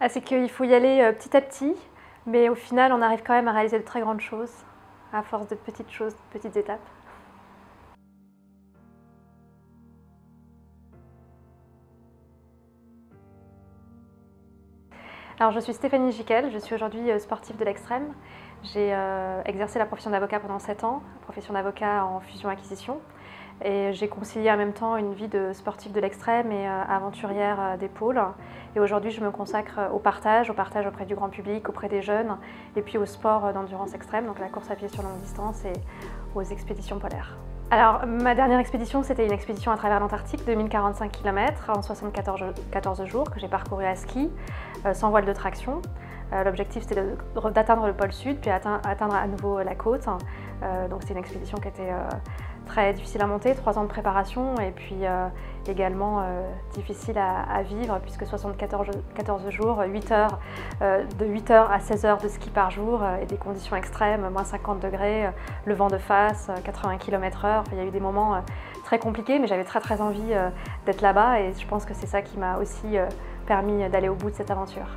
C'est qu'il faut y aller petit à petit, mais au final, on arrive quand même à réaliser de très grandes choses, à force de petites choses, de petites étapes. Alors, je suis Stéphanie Giquel, je suis aujourd'hui sportive de l'extrême. J'ai exercé la profession d'avocat pendant 7 ans, profession d'avocat en fusion-acquisition. Et j'ai concilié en même temps une vie de sportive de l'extrême et aventurière des pôles. Et aujourd'hui, je me consacre au partage auprès du grand public, auprès des jeunes, et puis au sport d'endurance extrême, donc la course à pied sur longue distance et aux expéditions polaires. Alors, ma dernière expédition, c'était une expédition à travers l'Antarctique de 1045 km en 74 jours que j'ai parcouru à ski, sans voile de traction. L'objectif, c'était d'atteindre le pôle sud, puis atteindre à nouveau la côte. Donc, c'est une expédition qui était très difficile à monter, 3 ans de préparation, et puis également difficile à vivre, puisque 74 jours, 8 heures, de 8 heures à 16 heures de ski par jour, et des conditions extrêmes, moins 50 degrés, le vent de face, 80 km/h. Il y a eu des moments très compliqués, mais j'avais très envie d'être là-bas, et je pense que c'est ça qui m'a aussi permis d'aller au bout de cette aventure.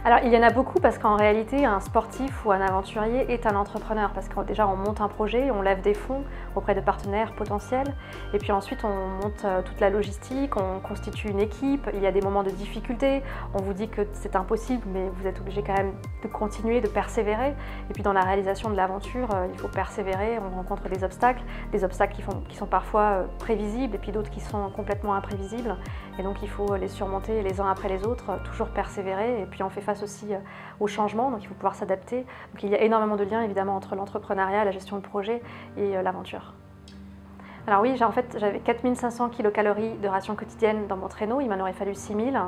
Alors il y en a beaucoup parce qu'en réalité un sportif ou un aventurier est un entrepreneur parce que déjà on monte un projet, on lève des fonds auprès de partenaires potentiels et puis ensuite on monte toute la logistique, on constitue une équipe, il y a des moments de difficulté, on vous dit que c'est impossible mais vous êtes obligé quand même de continuer, de persévérer et puis dans la réalisation de l'aventure il faut persévérer, on rencontre des obstacles qui sont parfois prévisibles et puis d'autres qui sont complètement imprévisibles et donc il faut les surmonter les uns après les autres, toujours persévérer et puis on fait face aussi au changement, donc il faut pouvoir s'adapter. Donc il y a énormément de liens évidemment entre l'entrepreneuriat, la gestion de projet et l'aventure. Alors oui, j'avais 4500 kilocalories de ration quotidienne dans mon traîneau, il m'en aurait fallu 6000.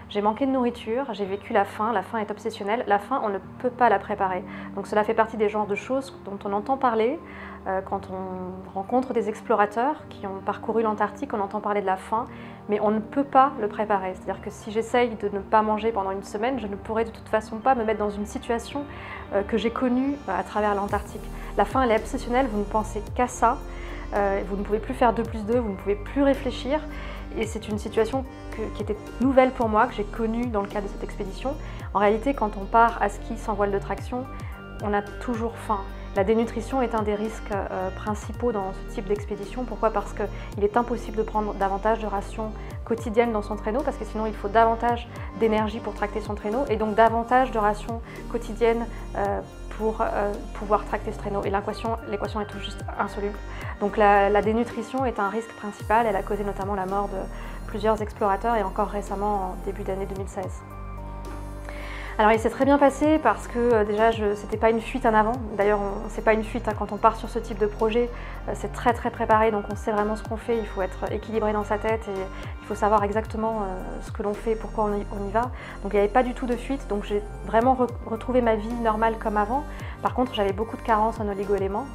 J'ai manqué de nourriture, j'ai vécu la faim est obsessionnelle. La faim, on ne peut pas la préparer. Donc cela fait partie des genres de choses dont on entend parler quand on rencontre des explorateurs qui ont parcouru l'Antarctique, on entend parler de la faim, mais on ne peut pas le préparer. C'est-à-dire que si j'essaye de ne pas manger pendant une semaine, je ne pourrais de toute façon pas me mettre dans une situation que j'ai connue à travers l'Antarctique. La faim, elle est obsessionnelle, vous ne pensez qu'à ça. Vous ne pouvez plus faire 2 + 2, vous ne pouvez plus réfléchir et c'est une situation qui était nouvelle pour moi, que j'ai connue dans le cadre de cette expédition. En réalité, quand on part à ski sans voile de traction, on a toujours faim. La dénutrition est un des risques principaux dans ce type d'expédition. Pourquoi? Parce qu'il est impossible de prendre davantage de rations quotidiennes dans son traîneau parce que sinon il faut davantage d'énergie pour tracter son traîneau et donc davantage de rations quotidiennes pour pouvoir tracter ce traîneau. Et l'équation est tout juste insoluble. Donc la dénutrition est un risque principal. Elle a causé notamment la mort de plusieurs explorateurs et encore récemment en début d'année 2016. Alors il s'est très bien passé parce que déjà c'était pas une fuite en avant. D'ailleurs c'est pas une fuite quand on part sur ce type de projet, c'est très préparé donc on sait vraiment ce qu'on fait, il faut être équilibré dans sa tête et il faut savoir exactement ce que l'on fait, pourquoi on y va. Donc il n'y avait pas du tout de fuite, donc j'ai vraiment retrouvé ma vie normale comme avant. Par contre j'avais beaucoup de carences en oligo-éléments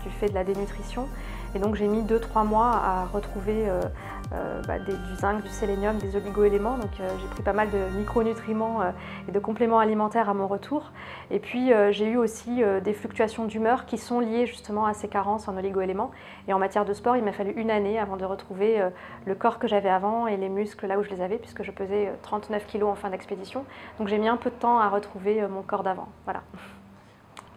du fait de la dénutrition et donc j'ai mis 2-3 mois à retrouver du zinc, du sélénium, des oligo-éléments. Donc j'ai pris pas mal de micronutriments et de compléments alimentaires à mon retour. Et puis j'ai eu aussi des fluctuations d'humeur qui sont liées justement à ces carences en oligo-éléments. Et en matière de sport, il m'a fallu 1 année avant de retrouver le corps que j'avais avant et les muscles là où je les avais, puisque je pesais 39 kg en fin d'expédition. Donc j'ai mis un peu de temps à retrouver mon corps d'avant. Voilà.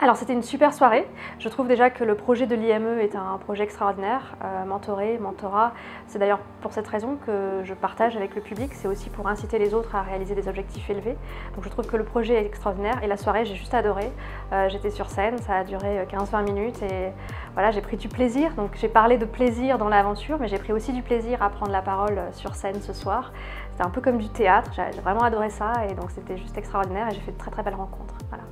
Alors c'était une super soirée. Je trouve déjà que le projet de l'IME est un projet extraordinaire, mentoré, mentorat. C'est d'ailleurs pour cette raison que je partage avec le public, c'est aussi pour inciter les autres à réaliser des objectifs élevés. Donc je trouve que le projet est extraordinaire et la soirée j'ai juste adoré. J'étais sur scène, ça a duré 15-20 minutes et voilà, j'ai pris du plaisir. Donc j'ai parlé de plaisir dans l'aventure, mais j'ai pris aussi du plaisir à prendre la parole sur scène ce soir. C'était un peu comme du théâtre, j'ai vraiment adoré ça et donc c'était juste extraordinaire et j'ai fait de très belles rencontres. Voilà.